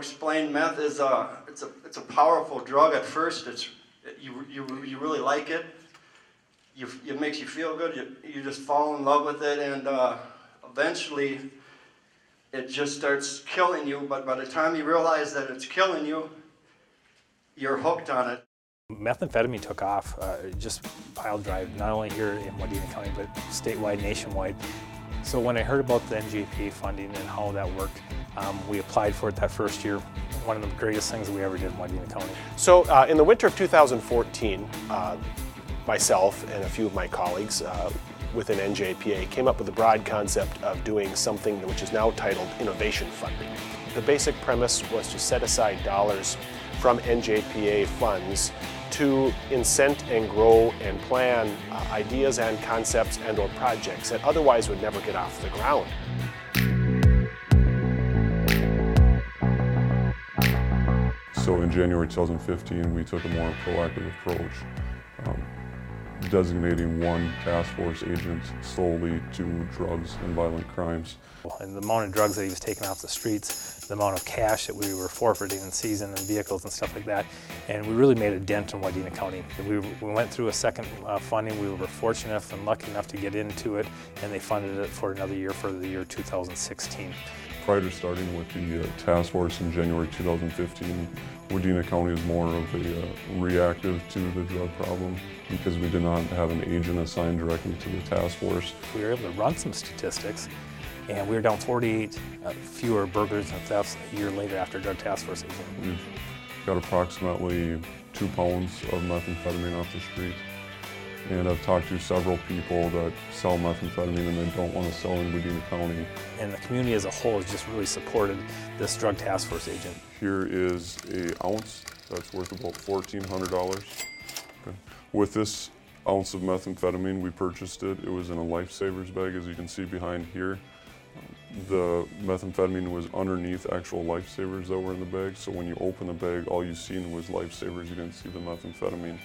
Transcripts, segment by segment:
explain, meth is it's a powerful drug. At first, you really like it. It makes you feel good. You just fall in love with it, and eventually, it just starts killing you. But by the time you realize that it's killing you, you're hooked on it. Methamphetamine took off, just pile drive, not only here in Wadena County, but statewide, nationwide. So when I heard about the NJPA funding and how that worked, we applied for it that first year. One of the greatest things that we ever did in Wadena County. So in the winter of 2014, myself and a few of my colleagues within NJPA came up with the broad concept of doing something which is now titled Innovation Funding. The basic premise was to set aside dollars from NJPA funds to incent and grow and plan ideas and concepts and or projects that otherwise would never get off the ground. So in January 2015, we took a more proactive approach, designating one task force agent solely to drugs and violent crimes. And the amount of drugs that he was taking off the streets, the amount of cash that we were forfeiting and seizing and vehicles and stuff like that, and we really made a dent in Wadena County. We went through a second funding. We were fortunate enough and lucky enough to get into it, and they funded it for another year, for the year 2016. Prior to starting with the task force in January 2015, Wadena County is more of a reactive to the drug problem because we did not have an agent assigned directly to the task force. We were able to run some statistics, and we were down 48 fewer burglaries and thefts a year later after drug task force agent. We've got approximately 2 pounds of methamphetamine off the street. And I've talked to several people that sell methamphetamine and they don't want to sell in Wadena County. And the community as a whole has just really supported this drug task force agent. Here is an ounce that's worth about $1,400. Okay. With this ounce of methamphetamine, we purchased it. It was in a lifesavers bag, as you can see behind here. The methamphetamine was underneath actual lifesavers that were in the bag, so when you open the bag, all you seen was lifesavers. You didn't see the methamphetamine.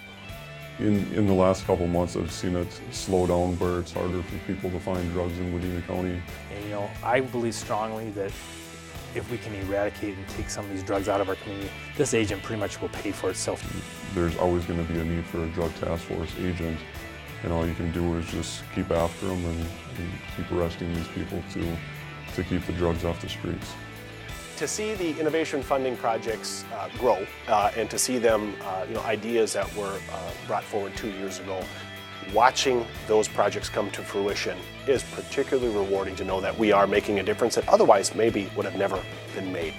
In the last couple months, I've seen it slow down where it's harder for people to find drugs in Wadena County. And I believe strongly that if we can eradicate and take some of these drugs out of our community, this agent pretty much will pay for itself. There's always going to be a need for a drug task force agent, and all you can do is just keep after them and keep arresting these people to keep the drugs off the streets. To see the innovation funding projects grow and to see them, ideas that were brought forward 2 years ago, watching those projects come to fruition is particularly rewarding to know that we are making a difference that otherwise maybe would have never been made.